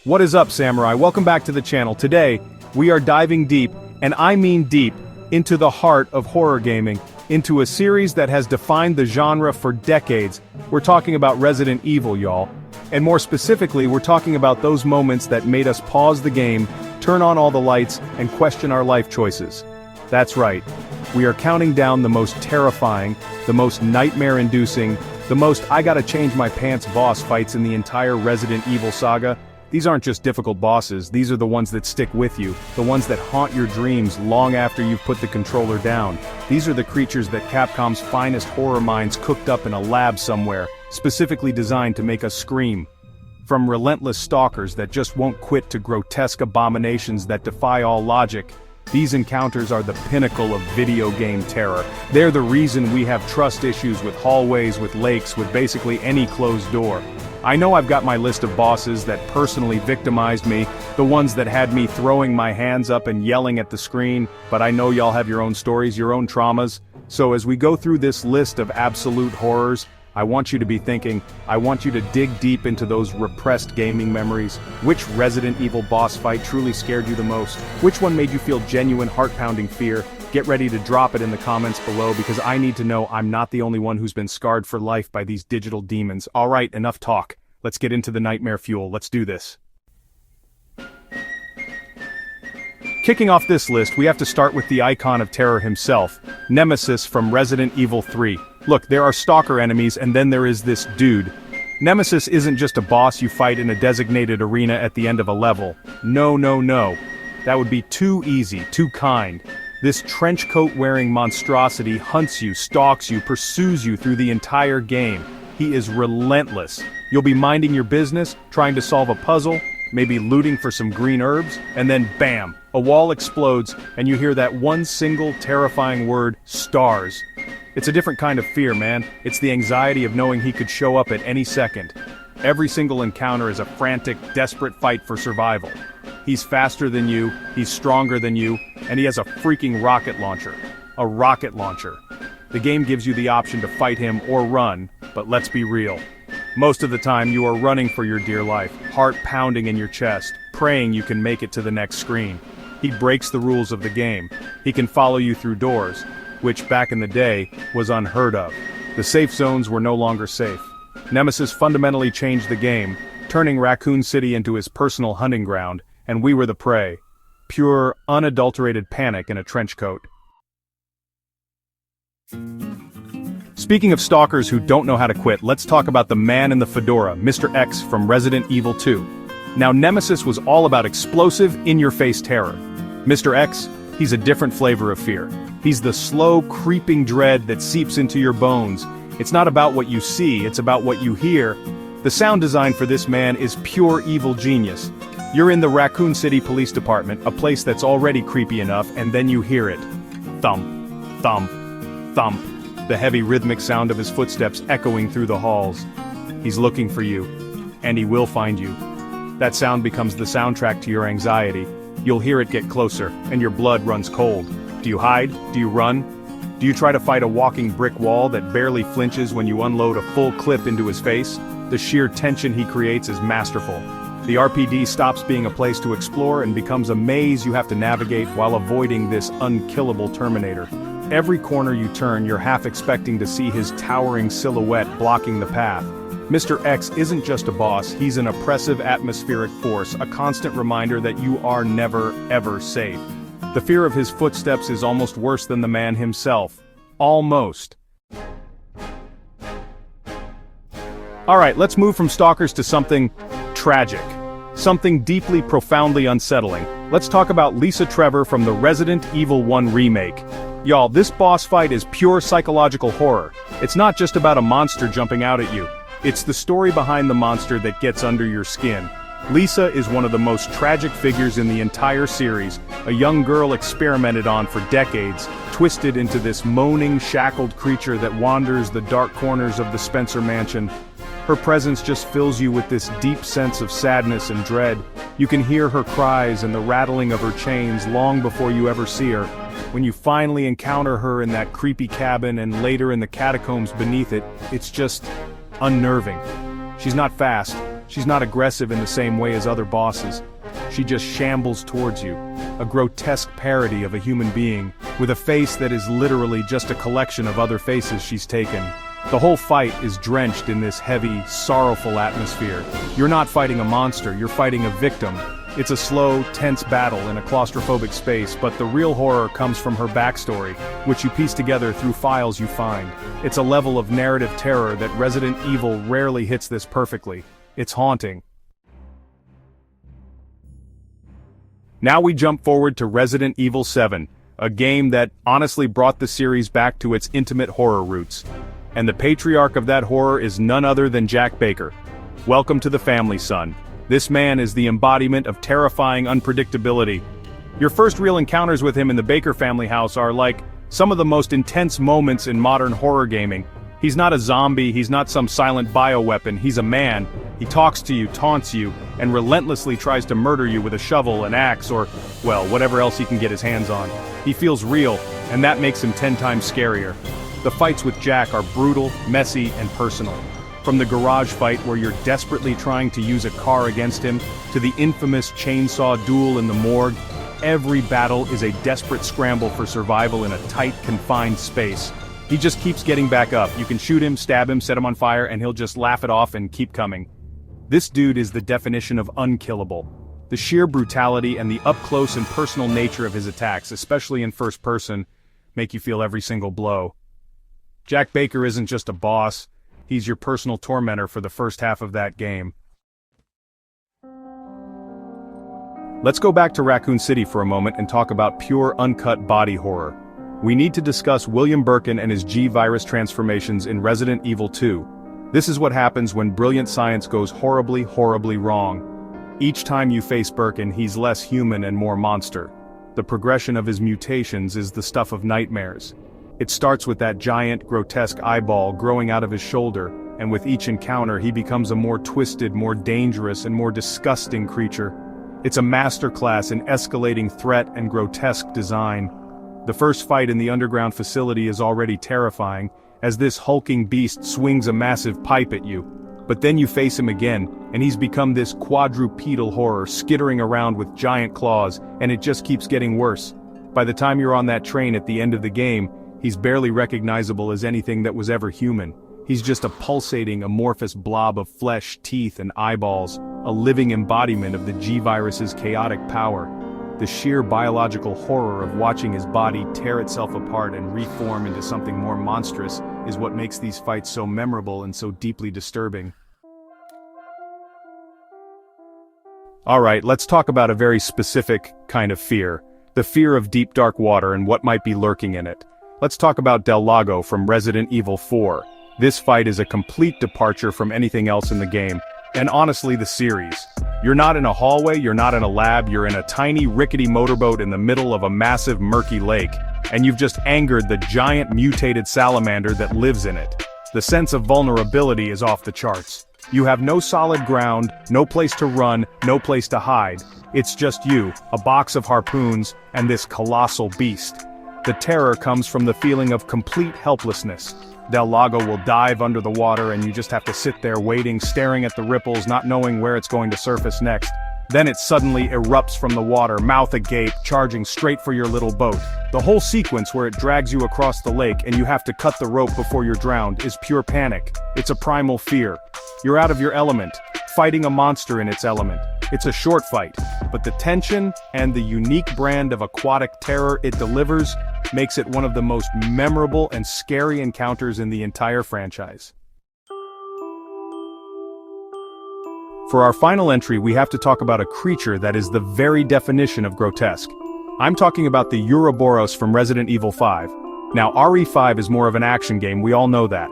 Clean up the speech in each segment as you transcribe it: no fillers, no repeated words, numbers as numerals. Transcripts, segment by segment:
What is up, Samurai? Welcome back to the channel. Today, we are diving deep, and I mean deep, into the heart of horror gaming, into a series that has defined the genre for decades. We're talking about Resident Evil, y'all. And more specifically, we're talking about those moments that made us pause the game, turn on all the lights, and question our life choices. That's right. We are counting down the most terrifying, the most nightmare-inducing, the most I-gotta-change-my-pants boss fights in the entire Resident Evil saga. These aren't just difficult bosses, these are the ones that stick with you, the ones that haunt your dreams long after you've put the controller down. These are the creatures that Capcom's finest horror minds cooked up in a lab somewhere, specifically designed to make us scream. From relentless stalkers that just won't quit to grotesque abominations that defy all logic, these encounters are the pinnacle of video game terror. They're the reason we have trust issues with hallways, with lakes, with basically any closed door. I know I've got my list of bosses that personally victimized me, the ones that had me throwing my hands up and yelling at the screen, but I know y'all have your own stories, your own traumas. So as we go through this list of absolute horrors, I want you to be thinking, I want you to dig deep into those repressed gaming memories. Which Resident Evil boss fight truly scared you the most? Which one made you feel genuine heart-pounding fear? Get ready to drop it in the comments below because I need to know I'm not the only one who's been scarred for life by these digital demons. Alright, enough talk. Let's get into the nightmare fuel. Let's do this. Kicking off this list, we have to start with the icon of terror himself, Nemesis from Resident Evil 3. Look, there are stalker enemies and then there is this dude. Nemesis isn't just a boss you fight in a designated arena at the end of a level. No. That would be too easy, too kind. This trench coat-wearing monstrosity hunts you, stalks you, pursues you through the entire game. He is relentless. You'll be minding your business, trying to solve a puzzle, maybe looting for some green herbs, and then bam, a wall explodes, and you hear that one single terrifying word, stars. It's a different kind of fear, man. It's the anxiety of knowing he could show up at any second. Every single encounter is a frantic, desperate fight for survival. He's faster than you, he's stronger than you, and he has a freaking rocket launcher. A rocket launcher. The game gives you the option to fight him or run, but let's be real. Most of the time you are running for your dear life, heart pounding in your chest, praying you can make it to the next screen. He breaks the rules of the game. He can follow you through doors, which back in the day was unheard of. The safe zones were no longer safe. Nemesis fundamentally changed the game, turning Raccoon City into his personal hunting ground, and we were the prey. Pure, unadulterated panic in a trench coat. Speaking of stalkers who don't know how to quit, let's talk about the man in the fedora, Mr. X from Resident Evil 2. Now Nemesis was all about explosive, in-your-face terror. Mr. X, he's a different flavor of fear. He's the slow, creeping dread that seeps into your bones. It's not about what you see, it's about what you hear. The sound design for this man is pure evil genius. You're in the Raccoon City Police Department, a place that's already creepy enough, and then you hear it. Thump, thump, thump. The heavy rhythmic sound of his footsteps echoing through the halls. He's looking for you, and he will find you. That sound becomes the soundtrack to your anxiety. You'll hear it get closer, and your blood runs cold. Do you hide? Do you run? Do you try to fight a walking brick wall that barely flinches when you unload a full clip into his face? The sheer tension he creates is masterful. The RPD stops being a place to explore and becomes a maze you have to navigate while avoiding this unkillable Terminator. Every corner you turn, you're half expecting to see his towering silhouette blocking the path. Mr. X isn't just a boss, he's an oppressive atmospheric force, a constant reminder that you are never, ever safe. The fear of his footsteps is almost worse than the man himself. Almost. Alright, let's move from stalkers to something tragic. Something deeply, profoundly unsettling. Let's talk about Lisa Trevor from the Resident Evil 1 remake. Y'all, this boss fight is pure psychological horror. It's not just about a monster jumping out at you. It's the story behind the monster that gets under your skin. Lisa is one of the most tragic figures in the entire series, a young girl experimented on for decades, twisted into this moaning, shackled creature that wanders the dark corners of the Spencer mansion. Her presence just fills you with this deep sense of sadness and dread. You can hear her cries and the rattling of her chains long before you ever see her. When you finally encounter her in that creepy cabin and later in the catacombs beneath it, it's just unnerving. She's not fast, She's not aggressive in the same way as other bosses. She just shambles towards you, a grotesque parody of a human being, with a face that is literally just a collection of other faces she's taken. The whole fight is drenched in this heavy, sorrowful atmosphere. You're not fighting a monster, you're fighting a victim. It's a slow, tense battle in a claustrophobic space, but the real horror comes from her backstory, which you piece together through files you find. It's a level of narrative terror that Resident Evil rarely hits this perfectly. It's haunting. Now we jump forward to Resident Evil 7, a game that honestly brought the series back to its intimate horror roots. And the patriarch of that horror is none other than Jack Baker. Welcome to the family, son. This man is the embodiment of terrifying unpredictability. Your first real encounters with him in the Baker family house are like some of the most intense moments in modern horror gaming. He's not a zombie, he's not some silent bioweapon, he's a man. He talks to you, taunts you, and relentlessly tries to murder you with a shovel, an axe, or, well, whatever else he can get his hands on. He feels real, and that makes him 10 times scarier. The fights with Jack are brutal, messy, and personal. From the garage fight where you're desperately trying to use a car against him, to the infamous chainsaw duel in the morgue, every battle is a desperate scramble for survival in a tight, confined space. He just keeps getting back up. You can shoot him, stab him, set him on fire, and he'll just laugh it off and keep coming. This dude is the definition of unkillable. The sheer brutality and the up-close and personal nature of his attacks, especially in first person, make you feel every single blow. Jack Baker isn't just a boss, he's your personal tormentor for the first half of that game. Let's go back to Raccoon City for a moment and talk about pure uncut body horror. We need to discuss William Birkin and his G-virus transformations in Resident Evil 2. This is what happens when brilliant science goes horribly, horribly wrong. Each time you face Birkin, he's less human and more monster. The progression of his mutations is the stuff of nightmares. It starts with that giant, grotesque eyeball growing out of his shoulder, and with each encounter he becomes a more twisted, more dangerous, and more disgusting creature. It's a masterclass in escalating threat and grotesque design. The first fight in the underground facility is already terrifying, as this hulking beast swings a massive pipe at you. But then you face him again, and he's become this quadrupedal horror skittering around with giant claws, and it just keeps getting worse. By the time you're on that train at the end of the game, he's barely recognizable as anything that was ever human. He's just a pulsating, amorphous blob of flesh, teeth, and eyeballs, a living embodiment of the G-virus's chaotic power. The sheer biological horror of watching his body tear itself apart and reform into something more monstrous is what makes these fights so memorable and so deeply disturbing. Alright, let's talk about a very specific kind of fear. The fear of deep dark water and what might be lurking in it. Let's talk about Del Lago from Resident Evil 4. This fight is a complete departure from anything else in the game, and honestly the series. You're not in a hallway, you're not in a lab, you're in a tiny rickety motorboat in the middle of a massive murky lake, and you've just angered the giant mutated salamander that lives in it. The sense of vulnerability is off the charts. You have no solid ground, no place to run, no place to hide. It's just you, a box of harpoons, and this colossal beast. The terror comes from the feeling of complete helplessness. Del Lago will dive under the water and you just have to sit there waiting, staring at the ripples, not knowing where it's going to surface next. Then it suddenly erupts from the water, mouth agape, charging straight for your little boat. The whole sequence where it drags you across the lake and you have to cut the rope before you're drowned is pure panic. It's a primal fear. You're out of your element, fighting a monster in its element. It's a short fight, but the tension and the unique brand of aquatic terror it delivers makes it one of the most memorable and scary encounters in the entire franchise. For our final entry, we have to talk about a creature that is the very definition of grotesque. I'm talking about the Ouroboros from Resident Evil 5. Now, RE5 is more of an action game, we all know that.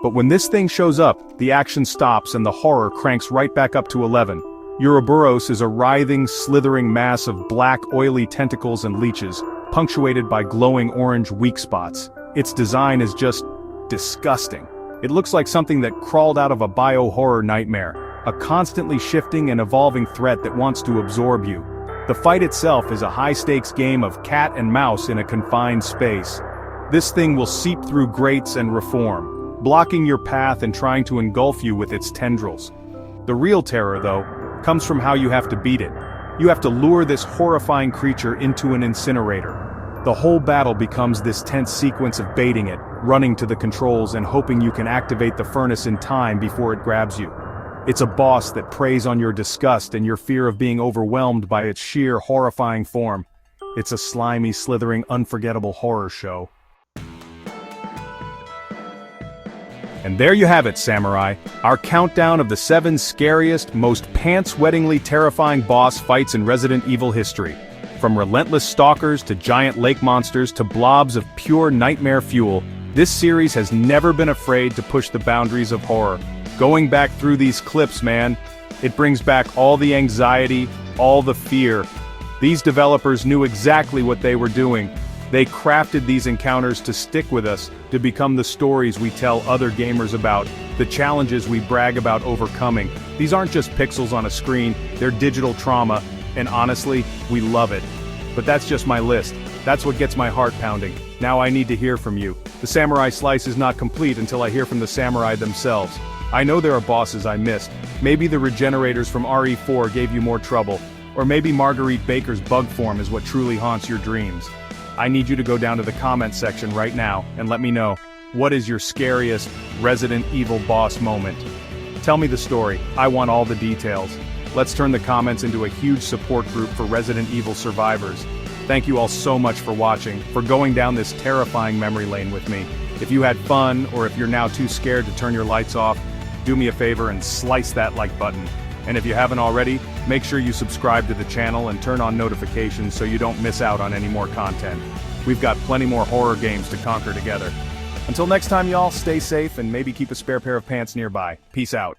But when this thing shows up, the action stops and the horror cranks right back up to 11. Ouroboros is a writhing, slithering mass of black, oily tentacles and leeches, punctuated by glowing orange weak spots. Its design is just disgusting. It looks like something that crawled out of a bio-horror nightmare, a constantly shifting and evolving threat that wants to absorb you. The fight itself is a high-stakes game of cat and mouse in a confined space. This thing will seep through grates and reform, blocking your path and trying to engulf you with its tendrils. The real terror, though, comes from how you have to beat it. You have to lure this horrifying creature into an incinerator. The whole battle becomes this tense sequence of baiting it, running to the controls and hoping you can activate the furnace in time before it grabs you. It's a boss that preys on your disgust and your fear of being overwhelmed by its sheer horrifying form. It's a slimy, slithering, unforgettable horror show. And there you have it, Samurai, our countdown of the 7 scariest, most pants-wettingly terrifying boss fights in Resident Evil history. From relentless stalkers to giant lake monsters to blobs of pure nightmare fuel, this series has never been afraid to push the boundaries of horror. Going back through these clips, man, it brings back all the anxiety, all the fear. These developers knew exactly what they were doing. They crafted these encounters to stick with us, to become the stories we tell other gamers about, the challenges we brag about overcoming. These aren't just pixels on a screen, they're digital trauma, and honestly, we love it. But that's just my list. That's what gets my heart pounding. Now I need to hear from you. The Samurai Slice is not complete until I hear from the samurai themselves. I know there are bosses I missed. Maybe the regenerators from RE4 gave you more trouble. Or maybe Marguerite Baker's bug form is what truly haunts your dreams. I need you to go down to the comments section right now and let me know, what is your scariest Resident Evil boss moment? Tell me the story. I want all the details. Let's turn the comments into a huge support group for Resident Evil survivors. Thank you all so much for watching, for going down this terrifying memory lane with me. If you had fun, or if you're now too scared to turn your lights off, do me a favor and slice that like button. And if you haven't already, make sure you subscribe to the channel and turn on notifications so you don't miss out on any more content. We've got plenty more horror games to conquer together. Until next time, y'all, stay safe and maybe keep a spare pair of pants nearby. Peace out.